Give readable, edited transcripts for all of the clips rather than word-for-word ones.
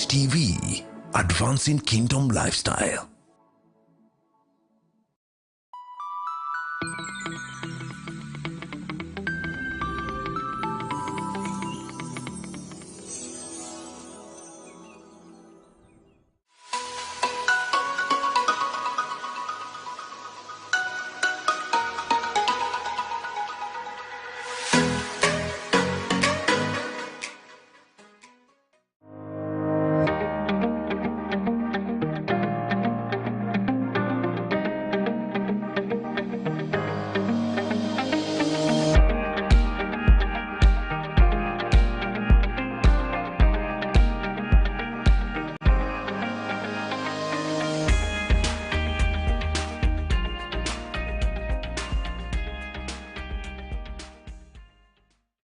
TV, advancing kingdom lifestyle.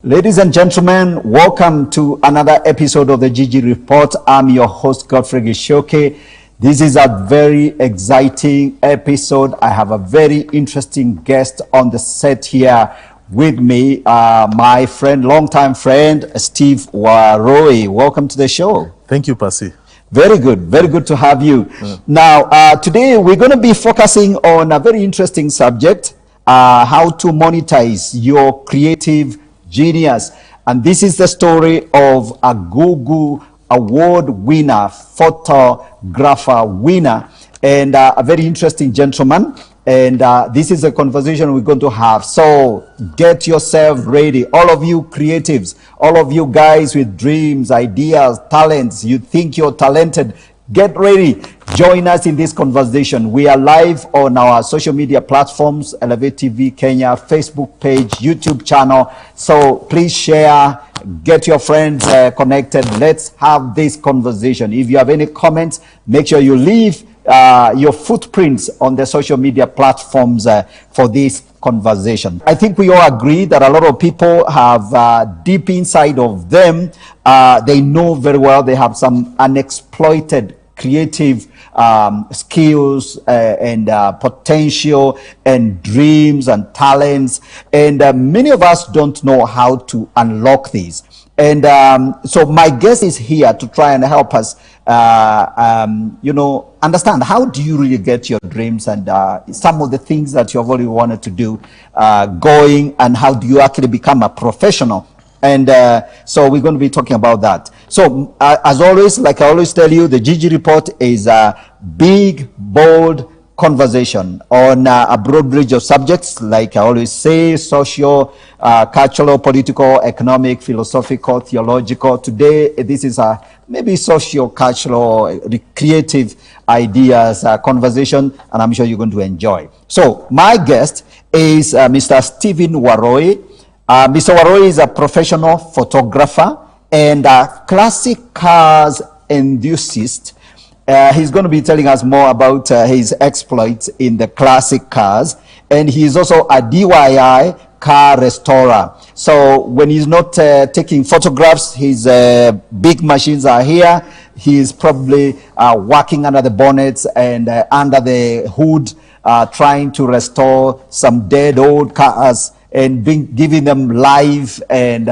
Ladies and gentlemen, welcome to another episode of the Gigi Report. I'm your host, Godfrey Gishoke. This is a very exciting episode. I have a very interesting guest on the set here with me, my friend, longtime friend, Steve Waroi. Welcome to the show. Thank you, Percy. Very good to have you. Now, today we're going to be focusing on a very interesting subject, how to monetize your creative genius. And this is the story of a Google Award winner, photographer winner, and a very interesting gentleman. And this is a conversation we're going to have. So get yourself ready. All of you creatives, all of you guys with dreams, ideas, talents, you think you're talented, get ready. Join us in this conversation. We are live on our social media platforms, Elevate TV Kenya, Facebook page, YouTube channel. So please share, get your friends connected. Let's have this conversation. If you have any comments, make sure you leave your footprints on the social media platforms for this conversation. I think we all agree that a lot of people have deep inside of them, they know very well they have some unexploited creative skills and potential and dreams and talents, and many of us don't know how to unlock these. And so my guest is here to try and help us understand how do you really get your dreams and some of the things that you've already wanted to do going, and how do you actually become a professional. And so we're going to be talking about that. So as always, like I always tell you, the Gigi Report is a big, bold conversation on a broad range of subjects, like I always say: social, cultural, political, economic, philosophical, theological. Today, this is a maybe social, cultural, creative ideas conversation, and I'm sure you're going to enjoy. So my guest is Mr. Stephen Waroi. Mr. Waroi is a professional photographer and a classic cars enthusiast. He's going to be telling us more about his exploits in the classic cars, and he's also a DIY car restorer. So when he's not taking photographs, his big machines are here. He's probably working under the bonnets and under the hood, trying to restore some dead old cars and giving them life and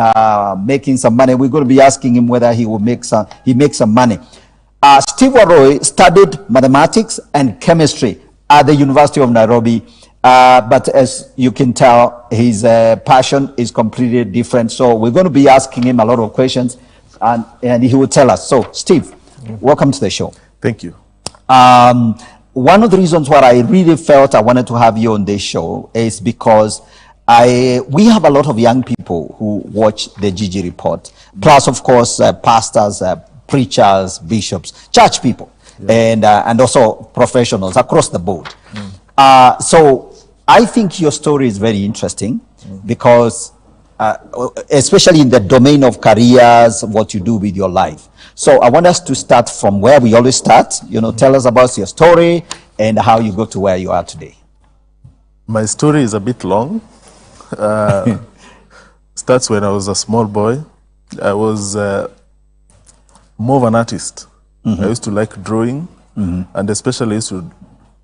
making some money. We're going to be asking him whether he will make some money. Steve Waroi studied mathematics and chemistry at the University of Nairobi, but as you can tell, his passion is completely different. So we're going to be asking him a lot of questions, and he will tell us. So Steve, welcome to the show. Thank you. One of the reasons why I really felt I wanted to have you on this show is because we have a lot of young people who watch the Gigi Report, plus of course pastors, preachers, bishops, church people, and also professionals across the board. So I think your story is very interesting because especially in the domain of careers, what you do with your life. So I want us to start from where we always start. Tell us about your story and how you got to where you are today. My story is a bit long. Starts when I was a small boy. I was more of an artist. I used to like drawing, and especially I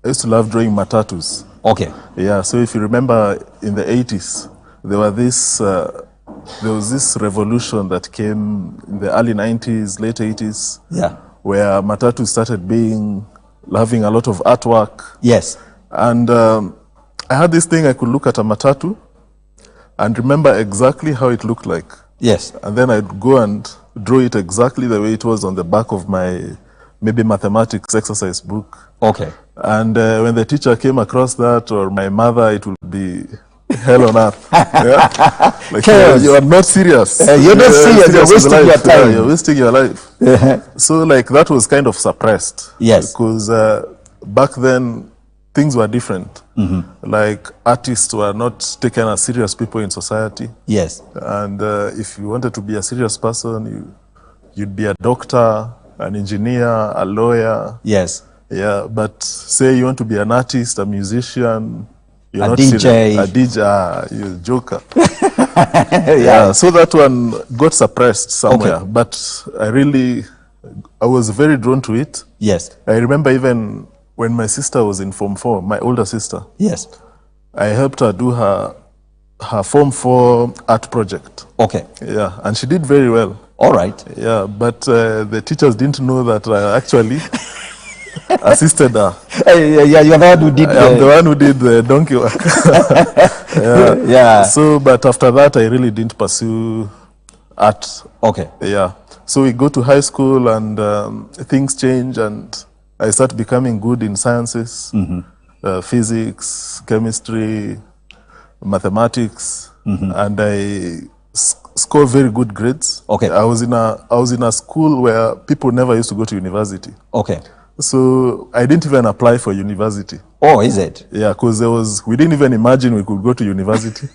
used to love drawing matatus. Okay. Yeah. So if you remember, in the 80s, there was this revolution that came in the early 90s, late 80s. Yeah. where matatu started having a lot of artwork. Yes. And I had this thing, I could look at a matatu and remember exactly how it looked like. Yes. And then I'd go and draw it exactly the way it was on the back of my maybe mathematics exercise book. Okay. And when the teacher came across that, or my mother, it would be hell on earth. Yeah? Like, you are not serious. You're not serious. You're wasting your time. Yeah, you're wasting your life. So like that was kind of suppressed. Yes. Because back then things were different. Like artists were not taken as serious people in society. Yes. And if you wanted to be a serious person, you'd be a doctor, an engineer, a lawyer. Yes. Yeah, but say you want to be an artist, a musician, you're a not DJ. Serious. A DJ, you're a joker. Yeah, so that one got suppressed somewhere. Okay. But I was very drawn to it. Yes. I remember even when my sister was in Form 4, my older sister. Yes. I helped her do her Form 4 art project. Okay. Yeah, and she did very well. All right. Yeah, but the teachers didn't know that I actually assisted her. Yeah, you're the one who did I'm the one who did the donkey work. Yeah. So, but after that, I really didn't pursue art. Okay. Yeah. So we go to high school and things change and I start becoming good in sciences, physics, chemistry, mathematics, and I score very good grades. Okay. I was in a school where people never used to go to university. Okay. So I didn't even apply for university. Oh, is it? Yeah, because we didn't even imagine we could go to university.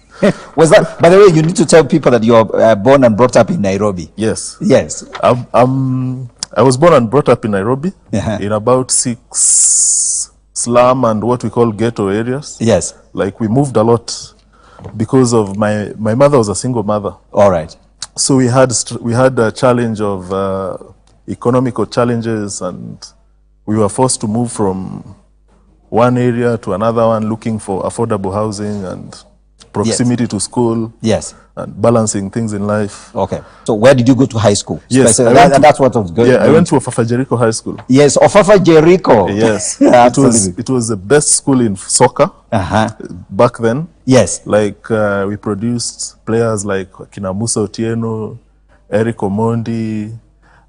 Was that, by the way, you need to tell people that you're born and brought up in Nairobi. Yes. Yes. I was born and brought up in Nairobi, in about 6 slum and what we call ghetto areas. Yes. Like we moved a lot because of my mother was a single mother. All right. So we had a challenge of economical challenges, and we were forced to move from one area to another one, looking for affordable housing and proximity to school. Yes. And balancing things in life. Okay. So where did you go to high school? Yes. That's what I was going. Yeah, I went to Ofafa Jericho High School. Yes, Ofafa Jericho. Yes. Absolutely. It was the best school in soccer back then. Yes. Like we produced players like Kina Musa Otieno, Eric Omondi,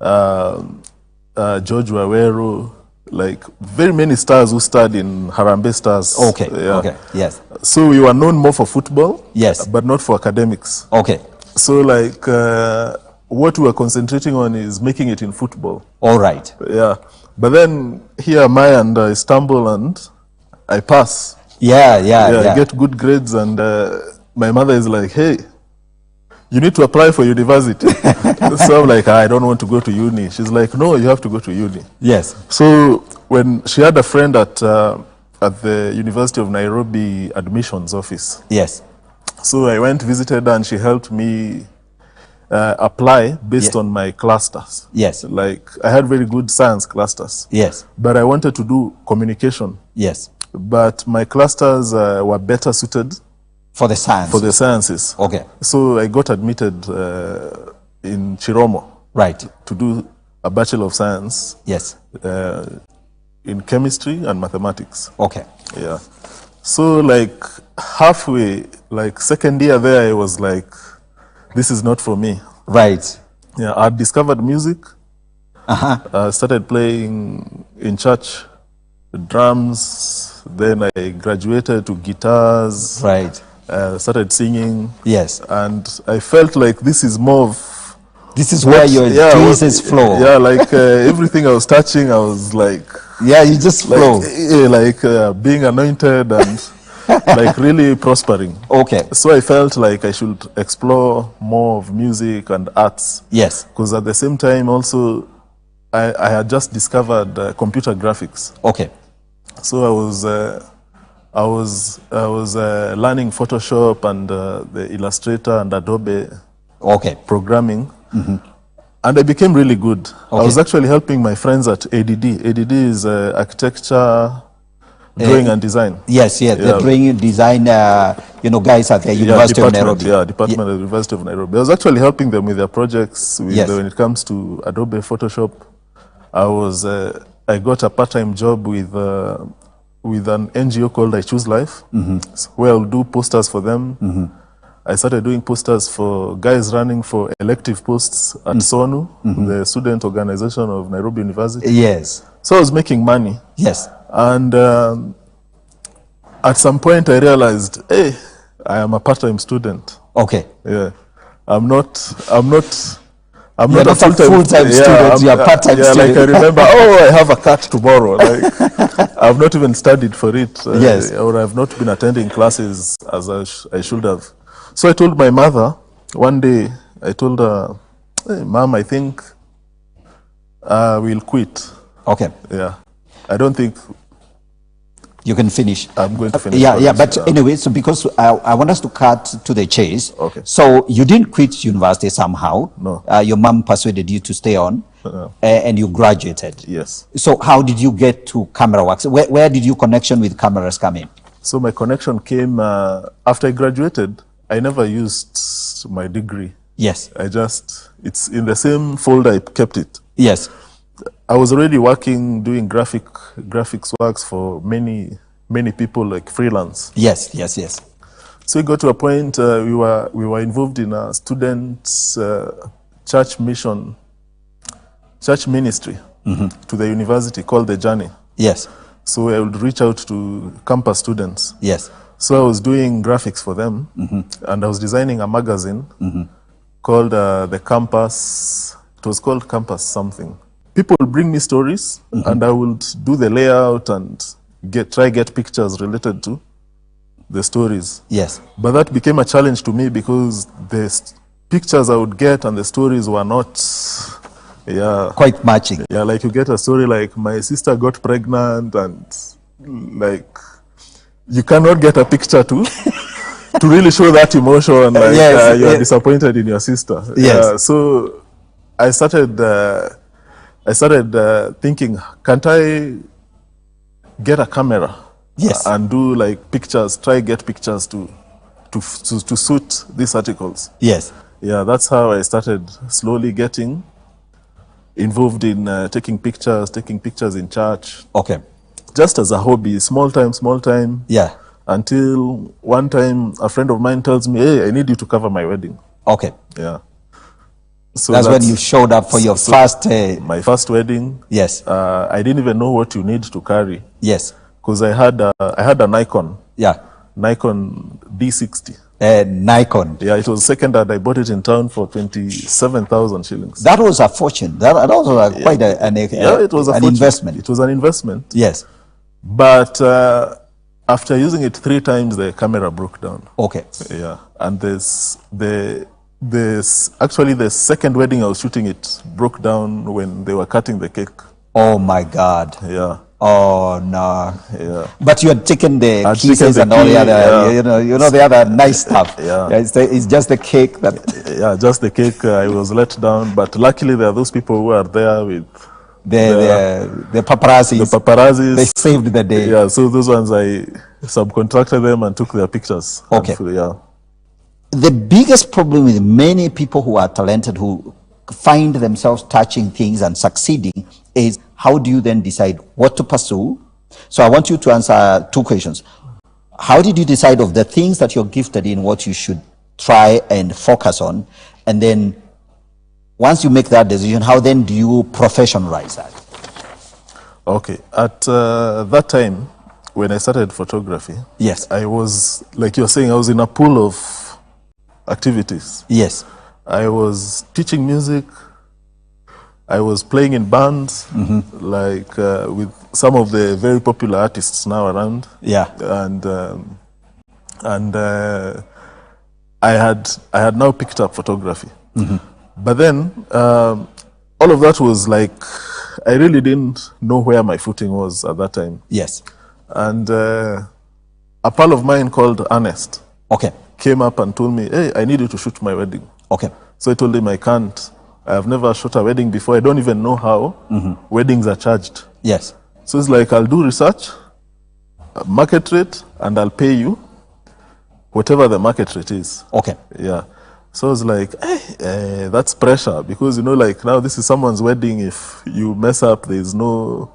George Waweru, like very many stars who starred in Harambee Stars. Okay. Yeah. Okay. Yes. So we were known more for football. Yes. But not for academics. Okay. So like what we were concentrating on is making it in football. All right. Yeah. But then here am I, and I stumble and I pass. Yeah. I get good grades, and my mother is like, hey, you need to apply for university. So I'm like, I don't want to go to uni. She's like, no, you have to go to uni. Yes. So when she had a friend at the University of Nairobi admissions office. Yes. So I went, visited her, and she helped me apply based on my clusters. Yes. Like I had very good science clusters. Yes. But I wanted to do communication. Yes. But my clusters were better suited for the science. For the sciences. Okay. So I got admitted in Chiromo. Right. To do a Bachelor of Science. Yes. In chemistry and mathematics. Okay. Yeah. So like halfway, like second year there, I was like, this is not for me. Right. Yeah, I discovered music. Started playing in church, drums. Then I graduated to guitars. Right. Started singing. Yes. And I felt like this is more of... This is where your juices flow. Yeah, like everything I was touching, I was like... Yeah, you just flow. Like being anointed and like really prospering. Okay. So I felt like I should explore more of music and arts. Yes. Because at the same time also, I had just discovered computer graphics. Okay. So I was learning Photoshop and the Illustrator and Adobe programming. And I became really good. I was actually helping my friends at ADD. ADD is architecture, drawing and design. Yes, the drawing and design, guys at the University of Nairobi. Yeah, department at the University of Nairobi. I was actually helping them with their projects when it comes to Adobe, Photoshop, I got a part-time job with an NGO called I Choose Life, where I'll do posters for them. I started doing posters for guys running for elective posts at SONU, the student organization of Nairobi University. Yes. So I was making money. Yes. And at some point I realized, hey, I am a part-time student. Okay. Yeah. I'm not You're not a full-time student, you're a part-time student. Like I remember, I have a cut tomorrow. Like, I've not even studied for it. Yes. Or I've not been attending classes as I should have. So I told my mother, one day, I told her, hey, Mom, I think we'll quit. Okay. Yeah. I don't think you can finish. I'm going to finish. Yeah, but anyway, so because I want us to cut to the chase. Okay. So you didn't quit university somehow. No. Your mom persuaded you to stay on, and you graduated. Yes. So how did you get to camera works? Where did your connection with cameras come in? So my connection came after I graduated. I never used my degree. Yes. It's in the same folder I kept it. Yes. I was already working, doing graphics works for many people, like freelance. Yes. So we got to a point, we were involved in a students' church ministry to the university called The Journey. Yes. So I would reach out to campus students. Yes. So I was doing graphics for them, and I was designing a magazine called The Campus. It was called Campus something. People would bring me stories, and I would do the layout and try get pictures related to the stories. Yes. But that became a challenge to me because the pictures I would get and the stories were not, quite matching. Yeah, like you get a story like my sister got pregnant, and like you cannot get a picture to really show that emotion. Like you're disappointed in your sister. Yes. So I started thinking, can't I get a camera? Yes. And do like pictures, try get pictures to suit these articles. Yes. Yeah, that's how I started slowly getting involved in taking pictures in church. Okay. Just as a hobby, small time. Yeah. Until one time a friend of mine tells me, hey, I need you to cover my wedding. Okay. Yeah. So that's when you showed up for your first... my first wedding. Yes. I didn't even know what you need to carry. Yes. Because I had a Nikon. Yeah. Nikon D60. Nikon. Yeah, it was second hand. I bought it in town for 27,000 shillings. That was a fortune. That was quite an investment. It was an investment. Yes. But after using it 3 times, the camera broke down. Okay. Yeah, and actually the second wedding I was shooting, it broke down when they were cutting the cake. Oh my God. Yeah. Oh no. Yeah. But you had taken the keys and all the other, you know the other nice stuff. Yeah. It's just the cake that. Yeah, just the cake. I was let down, but luckily there are those people who are there with the paparazzis. The paparazzis. They saved the day. Yeah. So those ones I subcontracted them and took their pictures. Okay. Yeah. The biggest problem with many people who are talented, who find themselves touching things and succeeding, is how do you then decide what to pursue? So I want you to answer 2 questions. How did you decide of the things that you're gifted in, what you should try and focus on? And then once you make that decision, how then do you professionalize that? Okay. At that time, when I started photography, yes, I was, like you're saying, I was in a pool of activities. Yes. I was teaching music. I was playing in bands, like with some of the very popular artists now around. Yeah. And I had now picked up photography. But then all of that was like, I really didn't know where my footing was at that time. Yes. And a pal of mine called Ernest came up and told me, hey, I need you to shoot my wedding. Okay. So I told him I can't. I have never shot a wedding before. I don't even know how weddings are charged. Yes. So it's like, I'll do research, market rate, and I'll pay you whatever the market rate is. Okay. Yeah. So I was like, that's pressure, because, you know, like now this is someone's wedding. If you mess up, there's no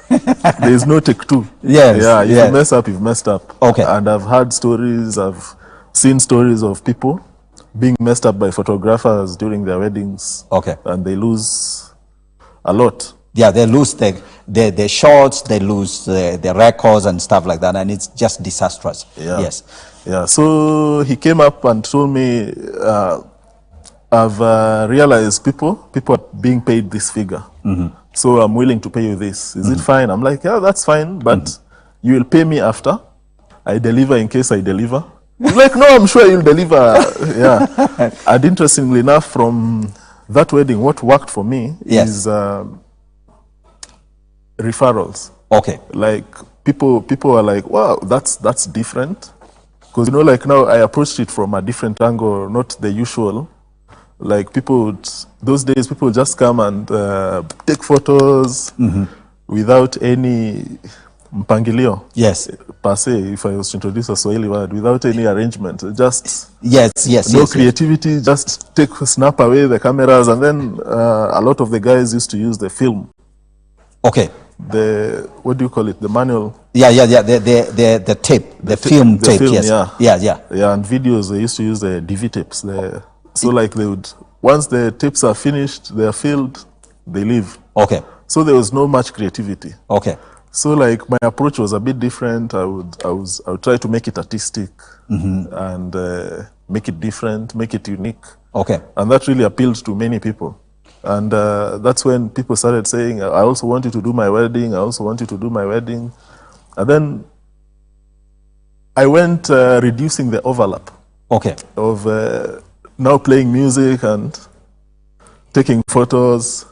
take two. Yes, Yeah, if yes. you mess up, you've messed up. Okay. And I've heard stories, I've seen stories of people being messed up by photographers during their weddings. Okay. And they lose a lot. Yeah, they lose the shots, they lose the records and stuff like that, and it's just disastrous. Yeah. Yes. Yeah, so he came up and told me, I've realized people are being paid this figure. So I'm willing to pay you this. Is it fine? I'm like, yeah, that's fine, but you will pay me after I deliver, in case I deliver. He's like, no, I'm sure you'll deliver. Yeah. And interestingly enough, from that wedding, what worked for me is referrals. Okay. Like people are like, wow, that's different. Because, you know, like now I approached it from a different angle, not the usual. Like those days, people would just come and take photos without any mpangilio. Yes. Per se, if I was to introduce a Swahili word, without any arrangement. Just no creativity, just snap away the cameras. And then a lot of the guys used to use the film. Okay. What do you call it? The manual. Yeah. The tape, the film tape. Yes. Yeah. And videos, they used to use the DV tapes. So like they would, once the tapes are finished, they are filled, they leave. Okay. So there was no much creativity. Okay. So like my approach was a bit different. I would try to make it artistic and make it different, make it unique. Okay. And that really appealed to many people. And that's when people started saying, I also want you to do my wedding. I also want you to do my wedding. And then I went reducing the overlap. Okay. Of now playing music and taking photos.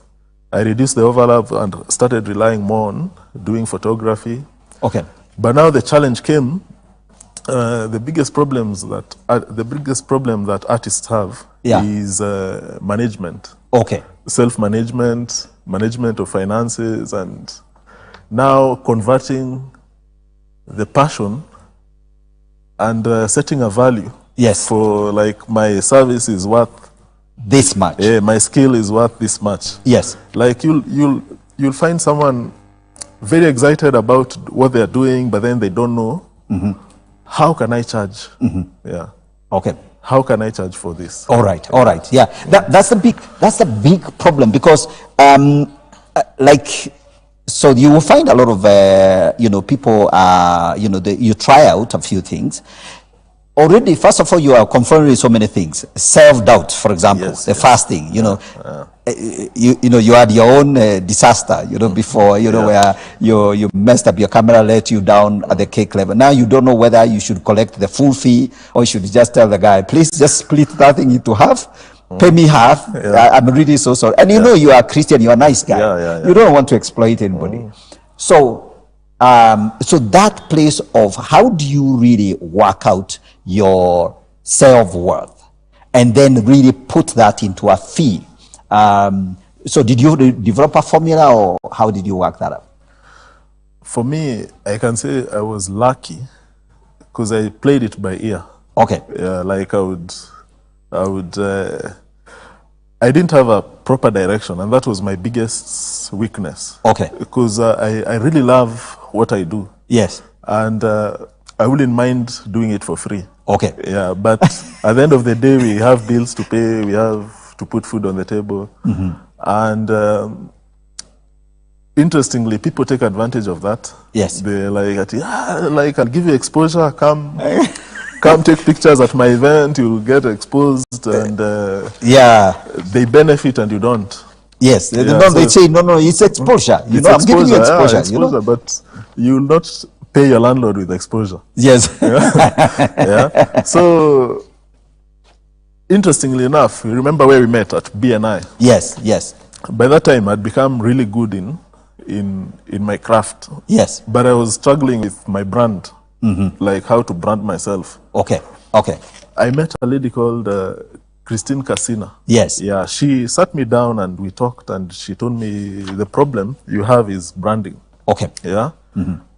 I reduced the overlap and started relying more on doing photography. Okay. But now the challenge came. The biggest problem that artists have is management. Okay. Self-management, management of finances, and now converting the passion and setting a value. Yes. For like my service is worth this much. Yeah, my skill is worth this much. Yes. Like you'll find someone very excited about what they're doing, but then they don't know how can I charge? Yeah. Okay. How can I charge for this? All right. Yeah. That's the big problem, because so you will find a lot of people you try out a few things. Already, first of all, you are confronted with so many things. Self-doubt, for example, fasting. You had your own disaster. Before where you messed up, your camera let you down at the cake level. Now you don't know whether you should collect the full fee or you should just tell the guy, please just split that thing into half. Pay me half. I'm really so sorry. And you are a Christian. You are a nice guy. You don't want to exploit anybody. So that place of how do you really work out your self-worth and then really put that into a fee. So did you develop a formula, or how did you work that out? For me, I can say I was lucky because I played it by ear. Okay. Yeah, like I didn't have a proper direction, and that was my biggest weakness. Okay. Because I really love what I do. Yes. And I wouldn't mind doing it for free. Okay. Yeah, but at the end of the day, we have bills to pay, we have to put food on the table. And interestingly, people take advantage of that. Yes. They're like, I'll give you exposure, come take pictures at my event, you'll get exposed, and they benefit and you don't. Yes, they say, no, it's exposure. I'm giving you exposure. But you'll not pay your landlord with exposure. Yes. Yeah. So, interestingly enough, you remember where we met at BNI? Yes. By that time, I'd become really good in my craft. Yes. But I was struggling with my brand, like how to brand myself. Okay. I met a lady called Christine Casina. Yes. Yeah, she sat me down and we talked, and she told me the problem you have is branding. Okay. Yeah.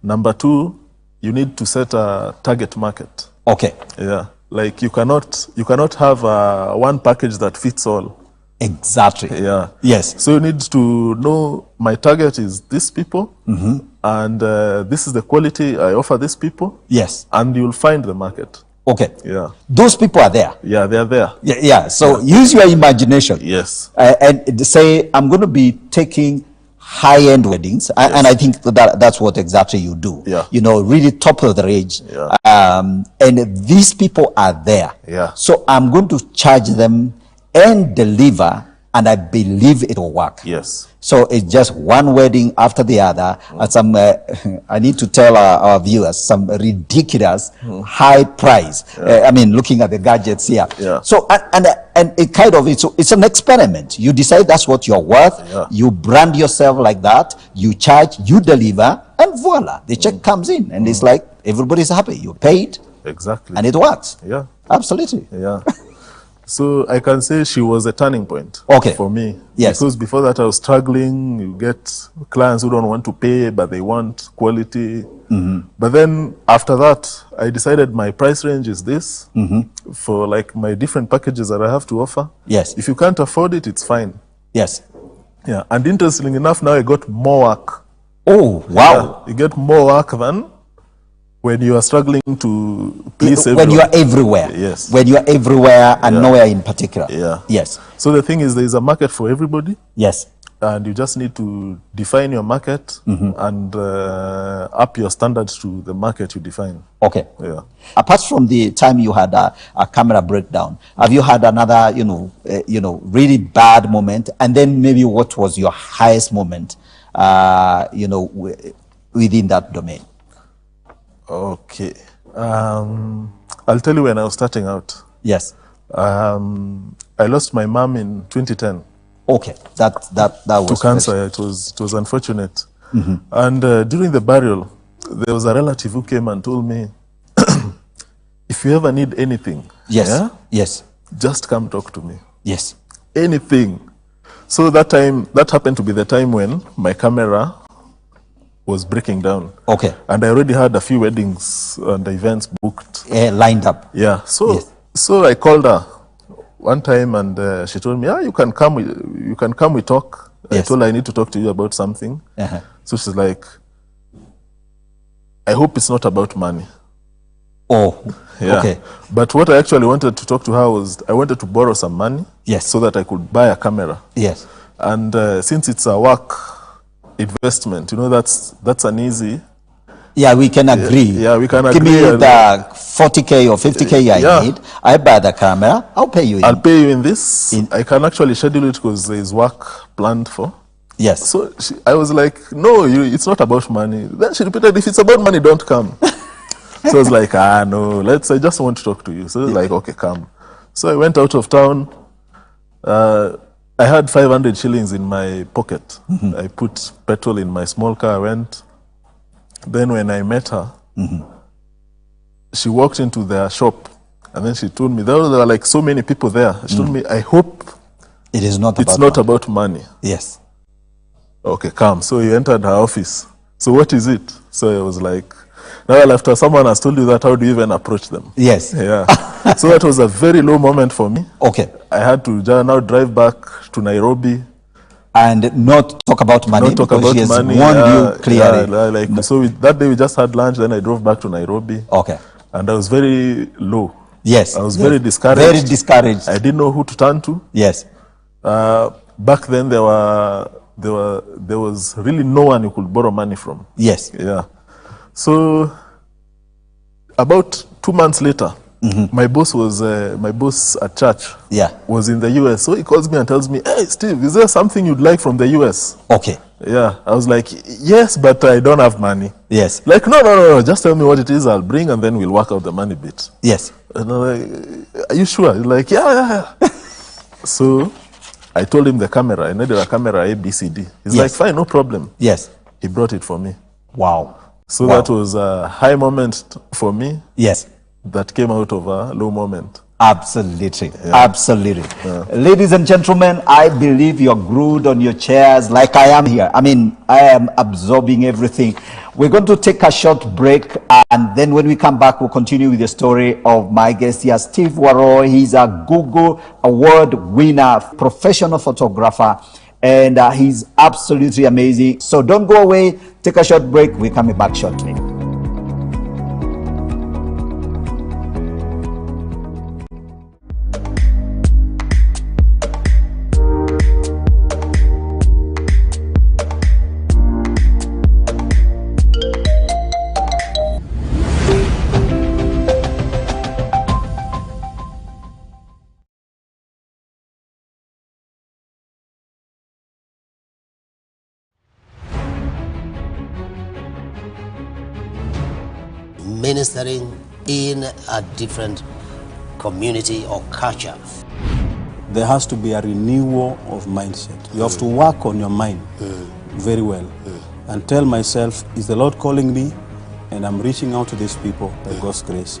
Number two, you need to set a target market. Okay. Yeah. Like you cannot have one package that fits all. Exactly. Yeah. Yes. So you need to know my target is these people, and this is the quality I offer these people. Yes. And you'll find the market. Okay. Yeah. Those people are there. Yeah, they are there. Yeah. Yeah. So use your imagination. Yes. And say, I'm going to be taking high-end weddings, and I think that's what exactly you do. Yeah. You know, really top of the range. Yeah. And these people are there. Yeah. So I'm going to charge them and deliver, and I believe it will work. Yes. So it's just one wedding after the other, and some I need to tell our viewers some ridiculous high price. I mean, looking at the gadgets here. Yeah. So and it kind of it's an experiment. You decide that's what you're worth. Yeah. You brand yourself like that. You charge, you deliver, and voila, the check comes in, and it's like everybody's happy. You paid, Exactly. and it works. Yeah. Absolutely. Yeah. So I can say she was a turning point for me. Yes. Because before that I was struggling. You get clients who don't want to pay, but they want quality. But then after that, I decided my price range is this for like my different packages that I have to offer. Yes. If you can't afford it, it's fine. Yes. Yeah. And interestingly enough, now I got more work. Oh, wow. Yeah, you get more work than when you are struggling to please everyone. When you are everywhere. Yes. When you are everywhere and nowhere in particular. Yeah. Yes. So the thing is, there is a market for everybody. Yes. And you just need to define your market and up your standards to the market you define. Okay. Yeah. Apart from the time you had a camera breakdown, have you had another, really bad moment? And then maybe what was your highest moment, within that domain? Okay. I'll tell you when I was starting out. Yes. I lost my mom in 2010. Okay. That was to cancer. It was unfortunate. And during the burial, there was a relative who came and told me, if you ever need anything, yes, just come talk to me. Yes. Anything. So that happened to be the time when my camera was breaking down. Okay. And I already had a few weddings and events booked. Lined up. Yeah. So I called her one time and she told me, you can come, we talk. Yes. I told her I need to talk to you about something. So she's like, I hope it's not about money. Oh, yeah. Okay. But what I actually wanted to talk to her was, I wanted to borrow some money. Yes. So that I could buy a camera. Yes. And since it's a work investment, that's an easy. Yeah, we can agree. Yeah, we can agree. Give me the 40K or 50K I need. I buy the camera. I'll pay you in. I'll pay you in this. I can actually schedule it because there is work planned for. Yes. So I was like, no, it's not about money. Then she repeated, if it's about money, don't come. So I was like, no, I just want to talk to you. So I was like, okay, come. So I went out of town. I had 500 shillings in my pocket. I put petrol in my small car. I went. Then when I met her, she walked into their shop, and then she told me, there were like so many people there. She told me, I hope it's not about money. Yes. Okay, come. So he entered her office. So what is it? So I was like, now after someone has told you that, how do you even approach them? Yes. Yeah. So that was a very low moment for me. Okay. I had to now drive back to Nairobi. And not talk about money. Not talk about she has money. warned you clearly. So that day we just had lunch, then I drove back to Nairobi. Okay. And I was very low. Yes. I was very discouraged. Very discouraged. I didn't know who to turn to. Yes. Back then there was really no one you could borrow money from. Yes. Yeah. So about 2 months later, my boss at church was in the US. So he calls me and tells me, hey, Steve, is there something you'd like from the US? Okay. Yeah. I was like, yes, but I don't have money. Yes. Like, no. Just tell me what it is I'll bring and then we'll work out the money bit. Yes. And I'm like, are you sure? He's like, yeah. So I told him the camera. I needed a camera ABCD. He's like, fine, no problem. Yes. He brought it for me. Wow. So that was a high moment for me. Yes. That came out of a low moment. Absolutely. Yeah. Absolutely. Yeah. Ladies and gentlemen, I believe you're glued on your chairs like I am here. I mean, I am absorbing everything. We're going to take a short break, and then when we come back, we'll continue with the story of my guest here, Steve Warroy. He's a Google Award winner, professional photographer, and he's absolutely amazing. So don't go away. Take a short break. We're coming back shortly. Ministering in a different community or culture. There has to be a renewal of mindset. You have to work on your mind very well and tell myself, is the Lord calling me? And I'm reaching out to these people by God's grace.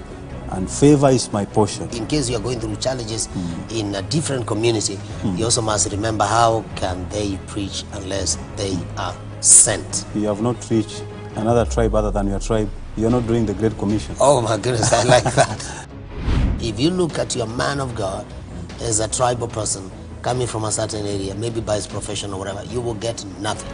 And favor is my portion. In case you are going through challenges in a different community, you also must remember, how can they preach unless they are sent? You have not reached another tribe other than your tribe. You're not doing the Great Commission. Oh my goodness, I like that. If you look at your man of God as a tribal person coming from a certain area, maybe by his profession or whatever, you will get nothing.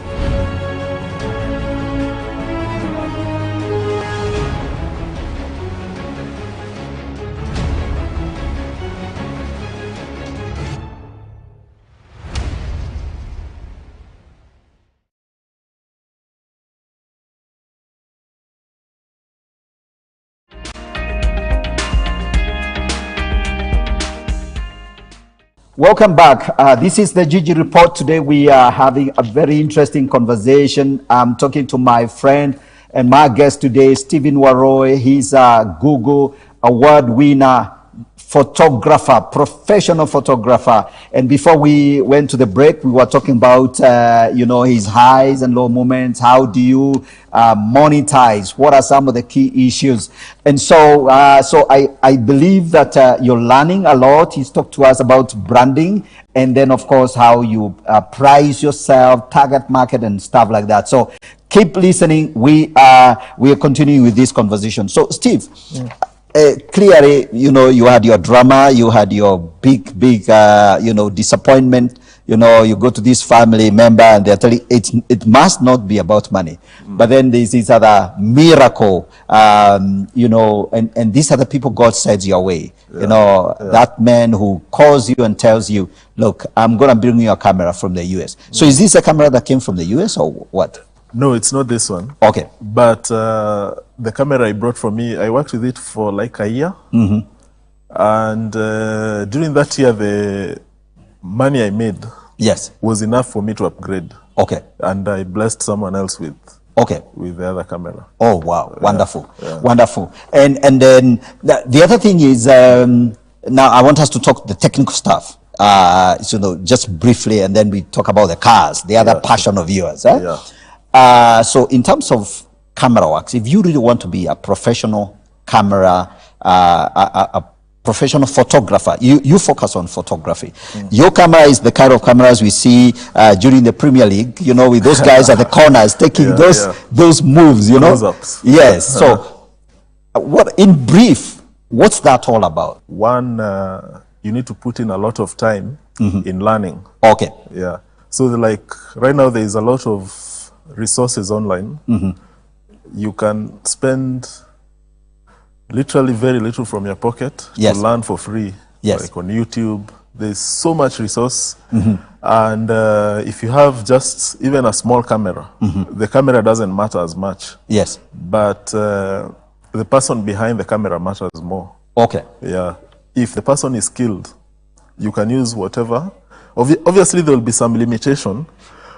Welcome back. This is the Gigi Report. Today we are having a very interesting conversation. I'm talking to my friend and my guest today, Stephen Warroy. He's a Google Award winner, photographer, professional photographer. And before we went to the break, we were talking about, his highs and low moments. How do you monetize? What are some of the key issues? And so I believe that you're learning a lot. He's talked to us about branding, and then of course how you price yourself, target market, and stuff like that. So keep listening. We are continuing with this conversation. So Steve, clearly, you had your drama, you had your big, disappointment. You go to this family member and they're telling it must not be about money. But then there's this other miracle, and these are the people God sends your way. That man who calls you and tells you, look, I'm going to bring you a camera from the US. So is this a camera that came from the US or what? No, it's not this one. Okay. But the camera he brought for me, I worked with it for like a year. And during that year, the money I made was enough for me to upgrade. Okay. And I blessed someone else with the other camera. Oh, wow. Wonderful. Wonderful. And then the other thing is, now I want us to talk the technical stuff. Just briefly, and then we talk about the cars, the other passion of yours. So in terms of camera works, if you really want to be a professional camera, a professional photographer, you focus on photography. Your camera is the kind of cameras we see during the Premier League, with those guys at the corners taking those moves, Close-ups. Yes. So in brief, what's that all about? One, you need to put in a lot of time in learning. Okay. Yeah. So like right now there is a lot of resources online. You can spend literally very little from your pocket to learn for free. Like on YouTube, there's so much resource. And if you have just even a small camera, the camera doesn't matter as much. Yes. But the person behind the camera matters more. Okay. Yeah. If the person is skilled, you can use whatever. Obviously, there will be some limitation.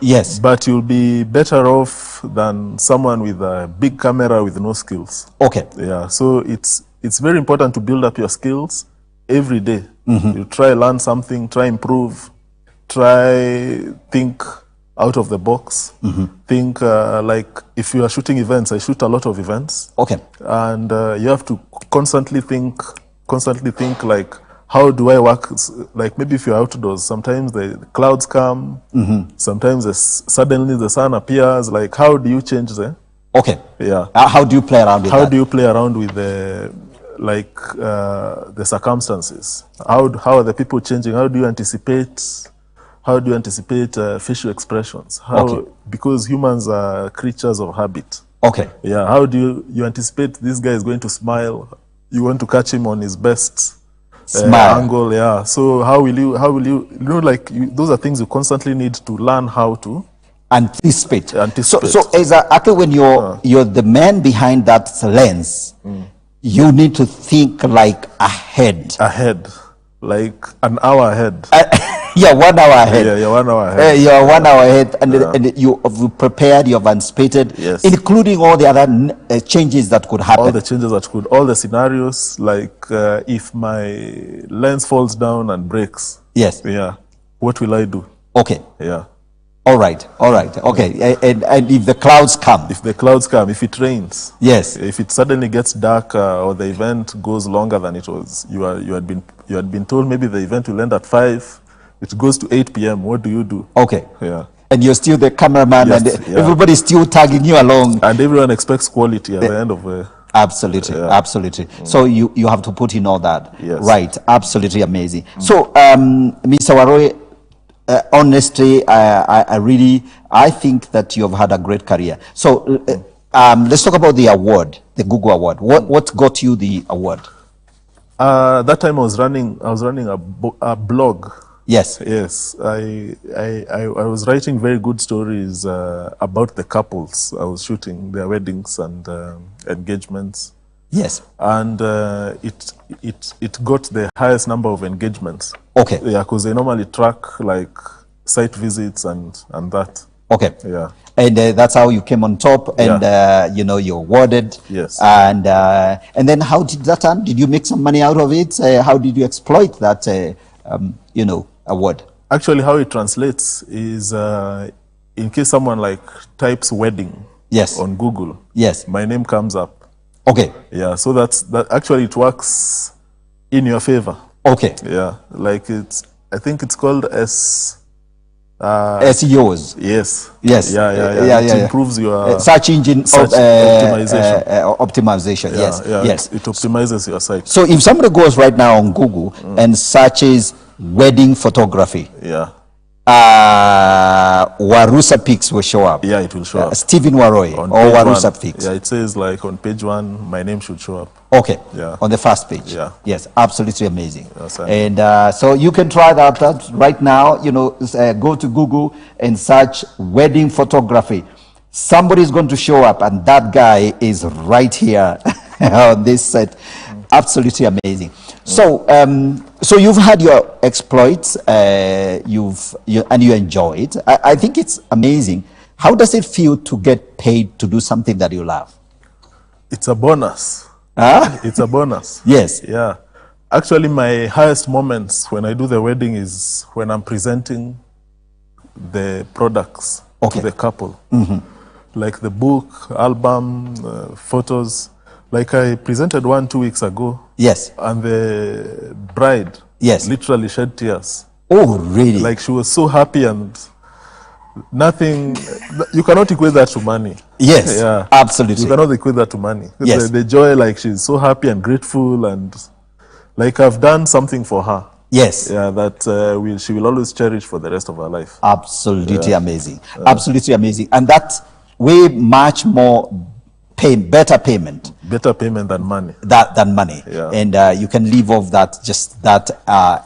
Yes. But you'll be better off than someone with a big camera with no skills. Okay. Yeah. So it's very important to build up your skills every day. You try learn something, try improve, try think out of the box. Think like if you are shooting events, I shoot a lot of events. Okay. And you have to constantly think like, how do I work? Like maybe if you're outdoors, sometimes the clouds come, sometimes suddenly the sun appears. Like how do you change Okay. Yeah. How do you play around with that? How do you play around with the the circumstances? How are the people changing? How do you anticipate? How do you anticipate facial expressions? Because humans are creatures of habit. Okay. Yeah. How do you anticipate this guy is going to smile? You want to catch him on his best smile angle. Yeah. So how will you those are things you constantly need to learn how to anticipate. Anticipate. So exactly when you're the man behind that lens, you need to think like ahead. Like an hour ahead. Yeah, 1 hour ahead. Yeah, 1 hour ahead. You're 1 hour ahead, and you've prepared, you've anticipated, yes, including all the other changes that could happen. All the changes that could, all the scenarios, like if my lens falls down and breaks. Yes. Yeah. What will I do? Okay. Yeah. All right. Okay. And if the clouds come. If the clouds come, if it rains. Yes. If it suddenly gets dark or the event goes longer than it was, you had been told maybe the event will end at 5. It goes to 8 p.m. What do you do? Okay. Yeah. And you're still the cameraman, yes, and everybody's still tagging you along. And everyone expects quality at the end of the... Absolutely, absolutely. So you have to put in all that. Yes. Right, absolutely amazing. So, Mr. Waroe, honestly, I think that you've had a great career. So, let's talk about the award, the Google Award. What got you the award? That time I was running a blog. Yes. Yes. I was writing very good stories about the couples I was shooting, their weddings and engagements. Yes. And it got the highest number of engagements. Okay. Yeah, because they normally track like site visits and that. Okay. Yeah. And that's how you came on top, and you're awarded. Yes. And then how did that turn? Did you make some money out of it? How did you exploit that award? Actually, how it translates is in case someone like types wedding on Google. Yes. My name comes up. Okay. Yeah. So that actually it works in your favor. Okay. Yeah. Like I think it's called SEOs. Yes. Yes. Yeah. It improves your search engine optimization. Optimization. Yes. Yes. It optimizes your site. So if somebody goes right now on Google and searches wedding photography, Warusa pics will show up. Yeah, it will show up. Stephen Waroe or Warusa pics. Yeah, it says like on page 1, my name should show up. Okay. Yeah. On the first page. Yeah. Yes, absolutely amazing. Yes, and so you can try that out right now. Go to Google and search wedding photography. Somebody is going to show up, and that guy is right here on this set. Absolutely amazing. So, so you've had your exploits, and you enjoy it. I think it's amazing. How does it feel to get paid to do something that you love? It's a bonus. It's a bonus. Yes. Yeah. Actually, my highest moments when I do the wedding is when I'm presenting the products to the couple. Like the book, album, photos. Like I presented one 2 weeks ago. Yes. And the bride literally shed tears. Oh, really? Like she was so happy, and nothing, you cannot equate that to money. Yes, yeah, absolutely. You cannot equate that to money. Yes. The joy, like she's so happy and grateful, and like I've done something for her. Yes. Yeah, that she will always cherish for the rest of her life. Absolutely amazing. Absolutely amazing. And that's way much more better payment. Better payment than money. Than money. Yeah. And you can live off that, just that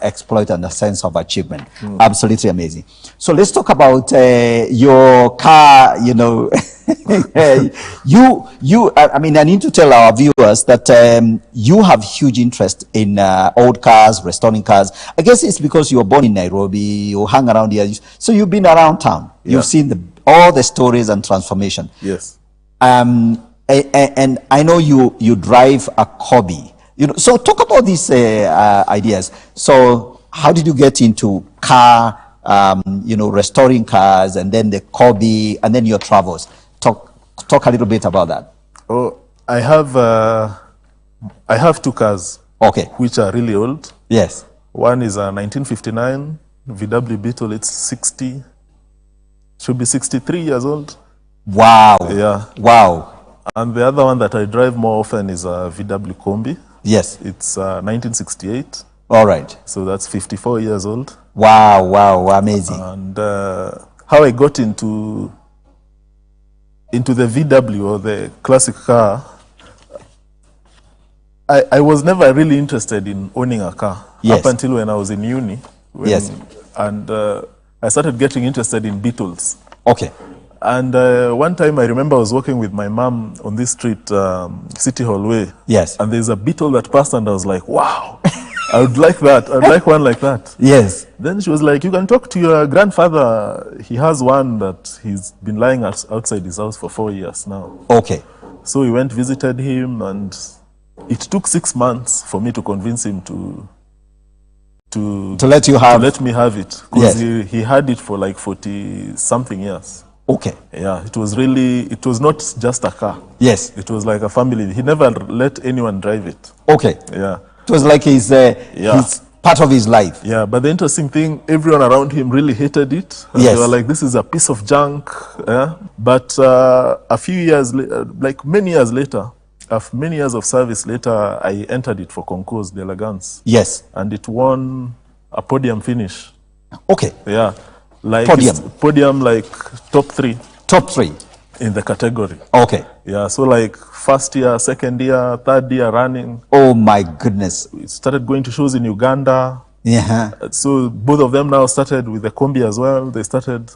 exploit and a sense of achievement. Absolutely amazing. So let's talk about your car, I mean, I need to tell our viewers that you have huge interest in old cars, restoring cars. I guess it's because you were born in Nairobi, you hang around here. So you've been around town. You've seen all the stories and transformation. Yes. And I know you drive a Kobe. So talk about these ideas. So how did you get into car, restoring cars, and then the Kobe, and then your travels? Talk a little bit about that. Oh, I have 2 cars. Okay. Which are really old. Yes. One is a 1959 VW Beetle. It's should be 63 years old. Wow. Yeah. Wow. And the other one that I drive more often is a VW Combi. Yes. It's 1968. All right. So that's 54 years old. Wow, wow, amazing. And how I got into the VW, or the classic car, I was never really interested in owning a car. Yes. Up until when I was in uni. Yes. And I started getting interested in Beetles. Okay. And one time I remember I was walking with my mom on this street, City Hall Way. Yes. And there's a Beetle that passed, and I was like, wow, I would like that. I'd like one like that. Yes. Then she was like, you can talk to your grandfather. He has one that he's been lying outside his house for 4 years now. Okay. So we went, visited him, and it took 6 months for me to convince him to let you have. to let me have it. Yes. Because he had it for like 40-something years. Okay. Yeah, it was not just a car. Yes. It was like a family. He never let anyone drive it. Okay. Yeah. It was like his part of his life. Yeah, but the interesting thing, everyone around him really hated it. Yes. They were like, this is a piece of junk. Yeah? But a few years, like many years later, after many years of service later, I entered it for Concours d'Elegance. Yes. And it won a podium finish. Okay. Yeah. Like Podium, like top 3. Top 3 in the category. Okay. Yeah, so like first year, second year, third year running. Oh my goodness. We started going to shows in Uganda. Yeah. So both of them now started with the Combi as well. They started.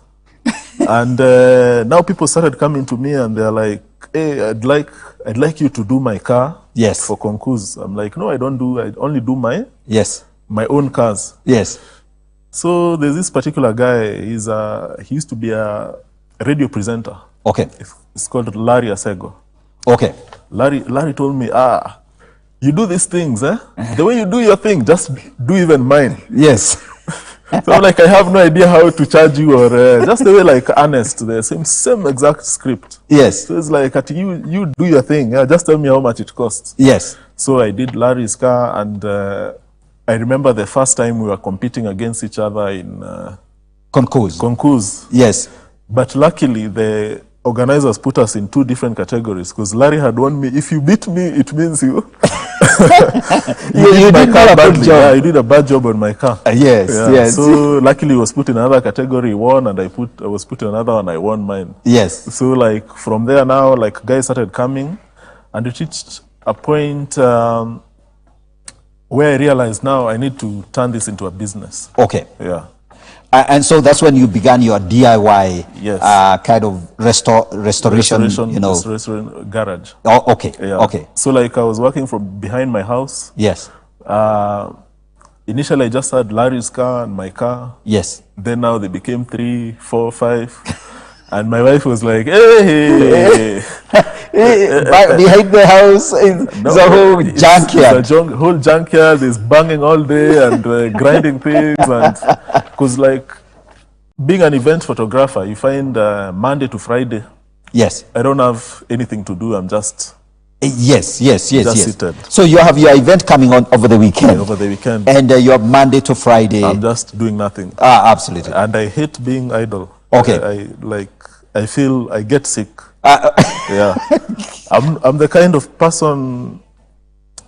And now people started coming to me and they're like, hey, I'd like you to do my car. Yes. For Concours. I'm like, no, I only do my own cars. Yes. So there's this particular guy, he used to be a radio presenter. Okay. It's called Larry Asego. Okay. Larry told me, you do these things, eh? The way you do your thing, just do even mine. Yes. So I'm like, I have no idea how to charge you, or just the way like Ernest, the same exact script. Yes. So it's like, you do your thing, yeah? Just tell me how much it costs. Yes. So I did Larry's car, and I remember the first time we were competing against each other in Concours. Yes. But luckily, the organizers put us in 2 different categories, because Larry had won me. If you beat me, it means you you did a bad job. Yeah, you did a bad job on my car. Yes, yeah. Yes. So luckily, he was put in another category, won, and I was put in another one, I won mine. Yes. So like from there now, like guys started coming, and it reached a point where I realized now I need to turn this into a business. Okay. Yeah. And so that's when you began your DIY yes. Kind of restoration, restoration garage. Oh, okay. Yeah. Okay. So like I was working from behind my house. Yes. Initially I just had Larry's car and my car. Yes. Then now they became 3, 4, 5. And my wife was like, hey. Behind the house is a whole junkyard. It's a whole junkyard is banging all day and grinding things. And because like being an event photographer, you find Monday to Friday. Yes. I don't have anything to do. I'm just Yes. seated. So you have your event coming on over the weekend. Yeah, over the weekend. And you have Monday to Friday. I'm just doing nothing. Absolutely. And I hate being idle. Okay. I feel I get sick. Yeah. I'm the kind of person,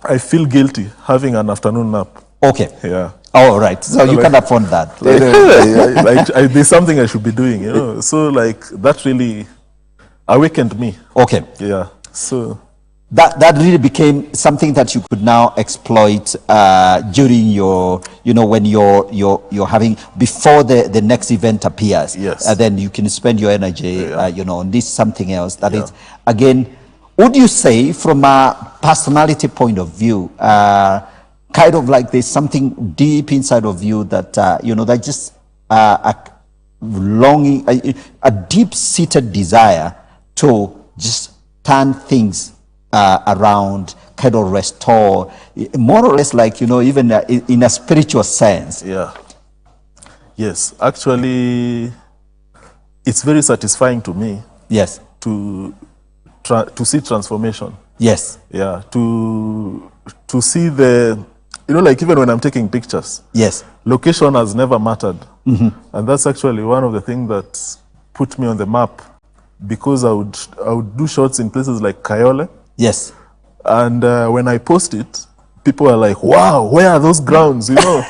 I feel guilty having an afternoon nap. Okay. Yeah. All right. So you can afford that. There's something I should be doing, you know. So like that really awakened me. Okay. Yeah. So that really became something that you could now exploit during your, when you're having, before the next event appears. Yes. Then you can spend your energy, on this something else. That is, again, would you say from a personality point of view, kind of like there's something deep inside of you that, that just a longing, a deep-seated desire to just turn things around, kind of restore, more or less like, even in a spiritual sense. Yeah. Yes. Actually, it's very satisfying to me. Yes. To see transformation. Yes. Yeah. To see like even when I'm taking pictures. Yes. Location has never mattered. Mm-hmm. And that's actually one of the things that put me on the map because I would do shots in places like Kayole. Yes. And when I post it, people are like, wow, where are those grounds? You know,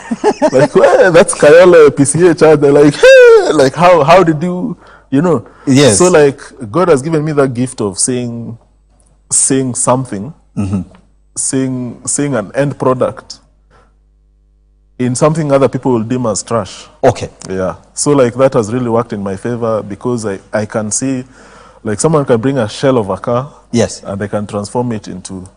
like, well, that's Kayole PCH. They're like, hey, like, how did you, you know? Yes. So like, God has given me that gift of saying something, seeing an end product in something other people will deem as trash. Okay. Yeah. So like that has really worked in my favor because I can see, like someone can bring a shell of a car. Yes. And they can transform it into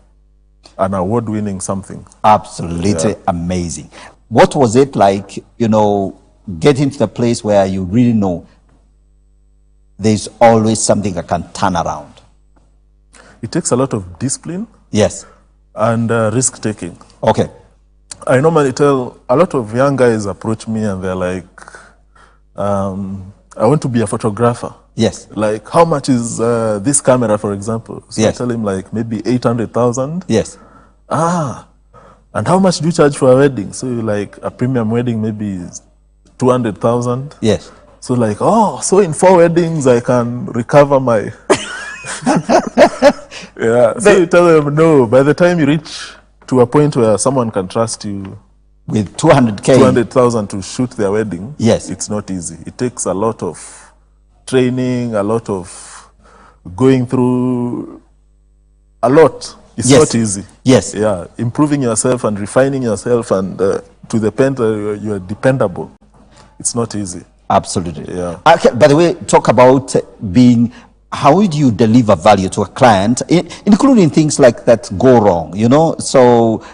an award-winning something. Absolutely amazing. What was it like, you know, getting to the place where you really know there's always something that can turn around? It takes a lot of discipline. Yes. And risk-taking. Okay. I normally tell a lot of young guys approach me and they're like, I want to be a photographer. Yes. Like, how much is this camera, for example? So yes. I tell him like maybe 800,000. Yes. And how much do you charge for a wedding? So like a premium wedding maybe is 200,000. Yes. So like, so in 4 weddings I can recover my. Yeah. So you tell them no. By the time you reach to a point where someone can trust you with 200K, 200,000 to shoot their wedding, yes, it's not easy. It takes a lot of training, a lot of going through a lot. It's not easy. Yes. Yeah. Improving yourself and refining yourself and to the point where you are dependable. It's not easy. Absolutely. Yeah. Okay, by the way, talk about being, how do you deliver value to a client, including things like that go wrong, you know? So,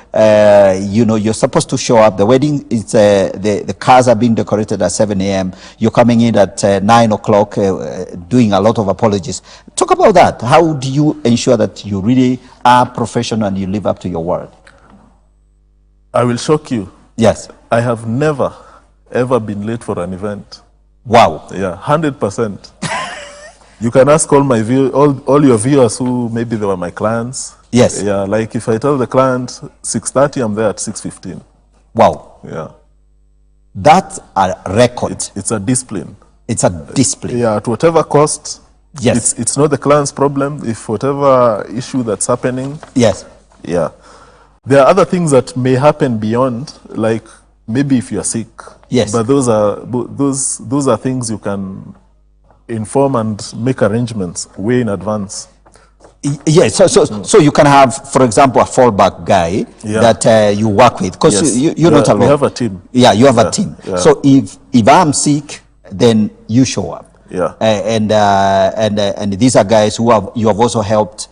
you know, you're supposed to show up. The wedding, it's the cars are being decorated at 7 a.m. You're coming in at 9 o'clock, doing a lot of apologies. Talk about that. How do you ensure that you really are professional and you live up to your word? I will shock you. Yes. I have never, ever been late for an event. Wow. Yeah, 100%. You can ask all my all your viewers who maybe they were my clients. Yes. Yeah, like if I tell the client 6:30, I'm there at 6:15. Wow. Yeah. That's a record. It's a discipline. It's a discipline. Yeah, at whatever cost. Yes. It's not the client's problem. If whatever issue that's happening. Yes. Yeah. There are other things that may happen beyond, like maybe if you're sick. Yes. But those are things you can inform and make arrangements way in advance. Yes, so you can have, for example, a fallback guy that you work with, because you're not alone. We have a team. Yeah, you have a team. Yeah. So if I'm sick, then you show up. Yeah. And these are guys who you have also helped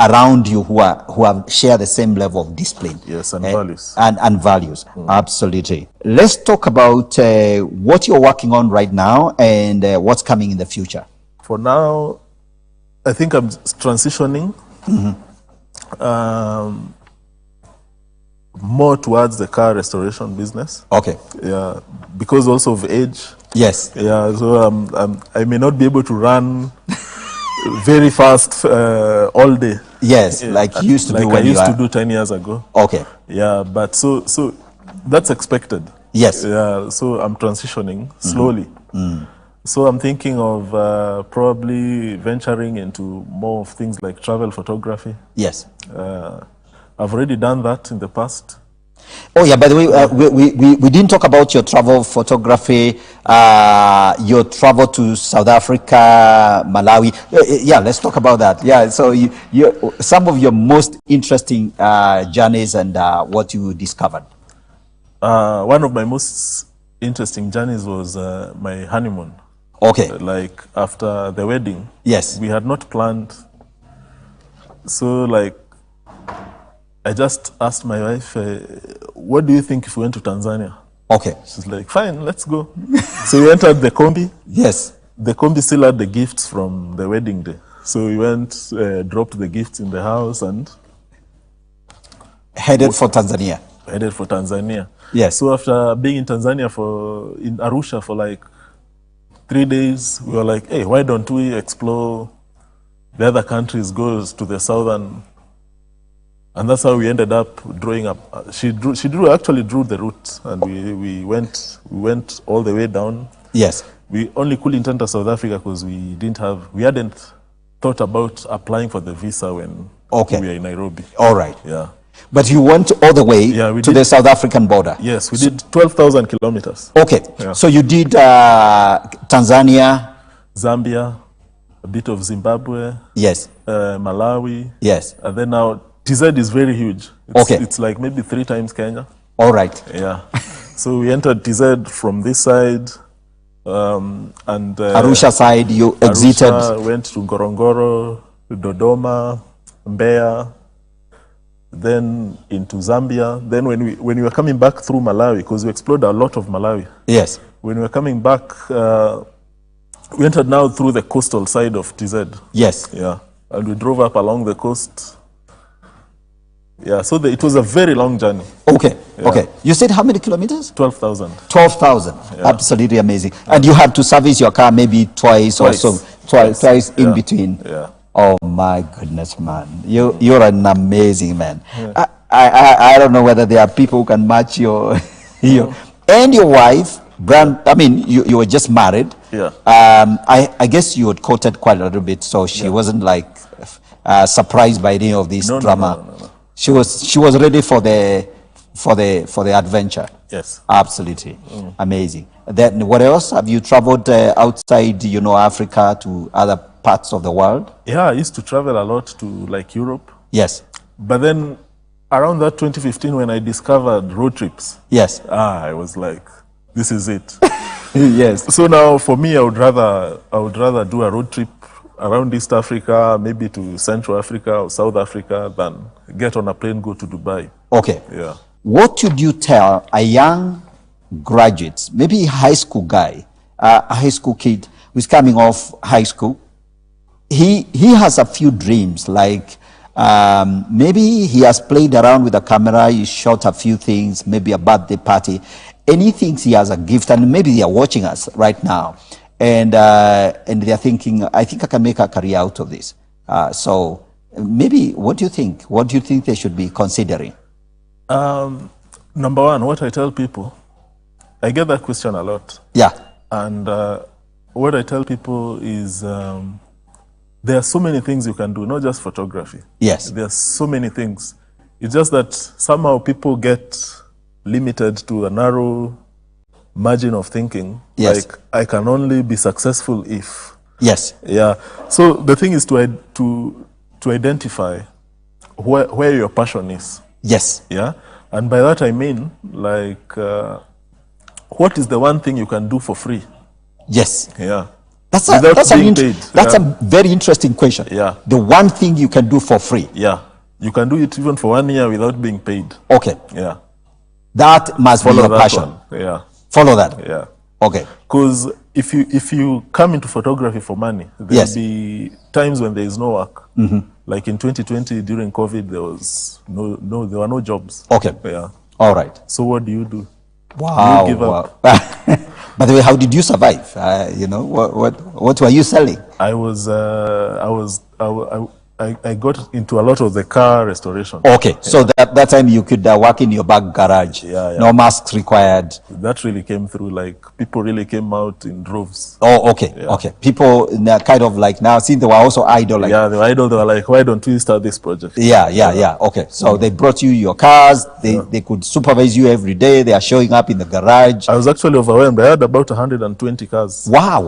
around you who have share the same level of discipline. Yes, and values. And values, absolutely. Let's talk about what you're working on right now and what's coming in the future. For now, I think I'm transitioning more towards the car restoration business. Okay. Yeah, because also of age. Yes. Yeah, so I may not be able to run very fast all day. Yes, like you used to do when I used to do 10 years ago. Okay. Yeah, but so that's expected. Yes. Yeah, so I'm transitioning slowly. So I'm thinking of probably venturing into more of things like travel photography. Yes. I've already done that in the past. Oh yeah, by the way, we didn't talk about your travel photography, your travel to South Africa, Malawi. Yeah, let's talk about that. Yeah, so some of your most interesting journeys and what you discovered. One of my most interesting journeys was my honeymoon. Okay. Like after the wedding. Yes. We had not planned. So like, I just asked my wife, what do you think if we went to Tanzania? Okay. She's like, fine, let's go. So we entered the combi. Yes. The combi still had the gifts from the wedding day. So we went, dropped the gifts in the house and headed for Tanzania. Headed for Tanzania. Yes. So after being in Tanzania in Arusha for like 3 days, we were like, hey, why don't we explore the other countries, goes to the southern. And that's how we ended up drawing up. She actually drew the route, and we went all the way down Yes. We only couldn't enter South Africa because we hadn't thought about applying for the visa when we were in Nairobi. All right. Yeah. But you went all the way to the South African border. Yes, we did 12,000 kilometers. Okay. Yeah. So you did Tanzania, Zambia, a bit of Zimbabwe. Yes. Malawi. Yes. And then now TZ is very huge. It's like maybe 3 times Kenya. All right. Yeah. So we entered TZ from this side. And Arusha side, you exited. Arusha, went to Ngorongoro, Dodoma, Mbeya, then into Zambia. Then when we were coming back through Malawi, because we explored a lot of Malawi. Yes. When we were coming back, we entered now through the coastal side of TZ. Yes. Yeah. And we drove up along the coast. Yeah, so it was a very long journey. Okay, yeah. Okay. You said how many kilometers? 12,000. 12,000. Yeah. Absolutely amazing. Yeah. And you had to service your car maybe twice or so, twice in between. Yeah. Oh my goodness, man! You're an amazing man. Yeah. I don't know whether there are people who can match your and your wife. I mean, you were just married. Yeah. I guess you had courted quite a little bit, so she wasn't like surprised by any of this drama. No. She was ready for the adventure. Yes. Absolutely. Amazing. Then what else? Have you traveled outside, Africa to other parts of the world? Yeah, I used to travel a lot to like Europe. Yes. But then around that 2015 when I discovered road trips. Yes. I was like, this is it. Yes. So now for me, I would rather do a road trip around East Africa, maybe to Central Africa or South Africa, than get on a plane, go to Dubai. Okay. Yeah. What would you tell a young graduate, maybe a high school guy, a high school kid who's coming off high school? He has a few dreams, like maybe he has played around with a camera, he shot a few things, maybe a birthday party, and he thinks he has a gift, and maybe they are watching us right now. And they're thinking, I think I can make a career out of this. So maybe, what do you think? What do you think they should be considering? Number one, what I tell people, I get that question a lot. Yeah. And what I tell people is there are so many things you can do, not just photography. Yes. There are so many things. It's just that somehow people get limited to a narrow margin of thinking. Yes. Like, I can only be successful if. Yes. Yeah. So the thing is to identify where your passion is. Yes. Yeah. And by that I mean, like, what is the one thing you can do for free? Yes. Yeah. That's a very interesting question. Yeah. The one thing you can do for free. Yeah. You can do it even for 1 year without being paid. Okay. Yeah. That must be your passion. One. Yeah. Follow that. Yeah. Okay. Because if you come into photography for money, there'll be times when there is no work. Mm-hmm. Like in 2020 during COVID, there were no jobs. Okay. Yeah. All right. So what do you do? Wow. Do you give up? By the way, how did you survive? What were you selling? I got into a lot of the car restoration. Okay, so that time you could work in your back garage. Yeah. No masks required. That really came through. Like, people really came out in droves. Oh, okay, yeah. Okay. People kind of like now, see, they were also idle. Like, yeah, they were idle. They were like, why don't we start this project? Yeah. Okay, so they brought you your cars. They could supervise you every day. They are showing up in the garage. I was actually overwhelmed. I had about 120 cars. Wow.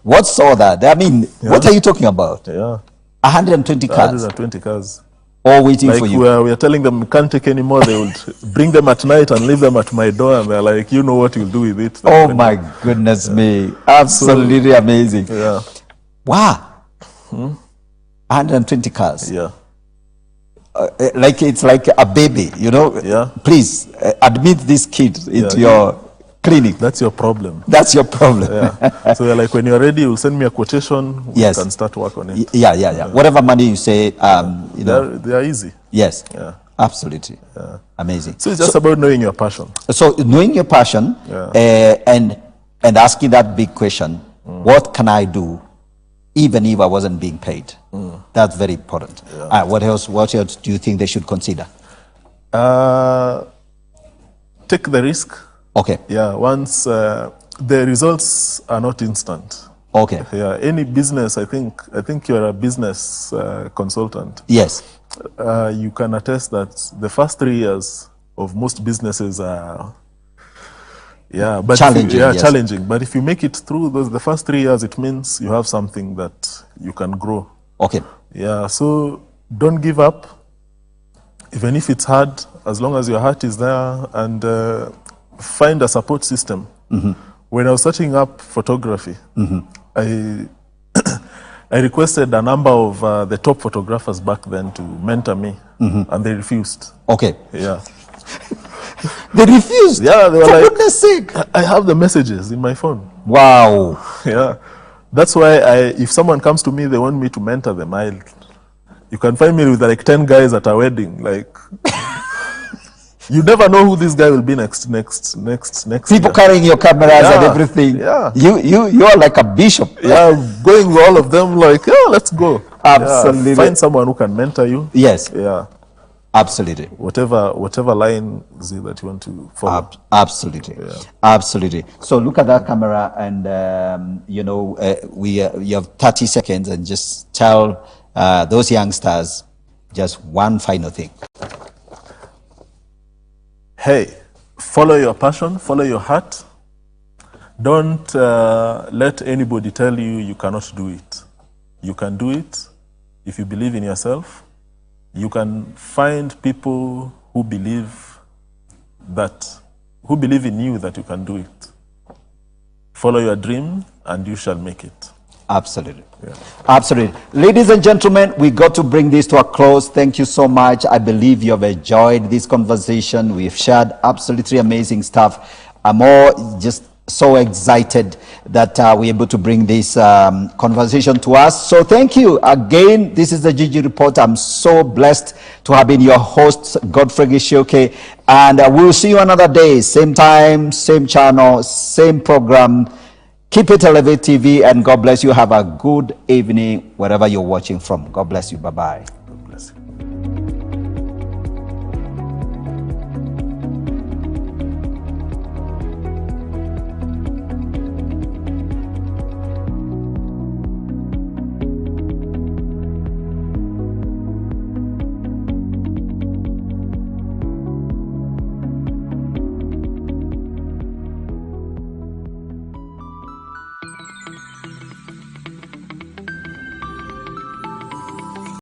What saw that? I mean, what are you talking about? Yeah. 120 cars. 120 cars. All waiting for you. We are telling them we can't take any more. They would bring them at night and leave them at my door, and they're like, you know what you'll do with it. Oh my goodness me. Absolutely amazing. Yeah. Wow. 120 cars. Yeah. Like it's like a baby, Yeah. Please admit this kid into your clinic. That's your problem. That's your problem. Yeah. So like, when you're ready, you'll send me a quotation. We can start work on it. Yeah. Whatever money you say, they are easy. Yes. Yeah. Absolutely. Yeah. Amazing. So it's just about knowing your passion. So knowing your passion, and asking that big question, what can I do even if I wasn't being paid? That's very important. Yeah. What else do you think they should consider? Take the risk. Okay. Yeah, once the results are not instant. Okay. Yeah, any business, I think you're a business consultant. Yes. You can attest that the first 3 years of most businesses are challenging. Yes. Challenging. But if you make it through the first 3 years, it means you have something that you can grow. Okay. Yeah. So don't give up, even if it's hard. As long as your heart is there, and find a support system. Mm-hmm. When I was setting up photography, I requested a number of the top photographers back then to mentor me, and they refused. Okay. Yeah. They refused? Yeah, they were For like, goodness sake. I have the messages in my phone. Wow. Yeah. That's why if someone comes to me, they want me to mentor them, you can find me with like 10 guys at a wedding. Like, you never know who this guy will be next. People year. carrying your cameras and everything. Yeah. You are like a bishop. Yeah, going with all of them, like, yeah, let's go. Absolutely. Yeah, find someone who can mentor you. Yes. Yeah. Absolutely. Whatever line is it that you want to follow. Absolutely. Yeah. Absolutely. So look at that camera, and you have 30 seconds, and just tell those youngsters just one final thing. Hey, follow your passion, follow your heart. Don't let anybody tell you cannot do it. You can do it if you believe in yourself. You can find people who believe in you that you can do it. Follow your dream and you shall make it. Absolutely. Yeah. Absolutely. Ladies and gentlemen, we got to bring this to a close. Thank you so much. I believe you have enjoyed this conversation. We've shared absolutely amazing stuff. I'm all just so excited that we're able to bring this conversation to us. So thank you again. This is the GG Report. I'm so blessed to have been your host, Godfrey Gishoke, and we'll see you another day, same time, same channel, same program. Keep it Elevate TV, and God bless you. Have a good evening wherever you're watching from. God bless you. Bye-bye.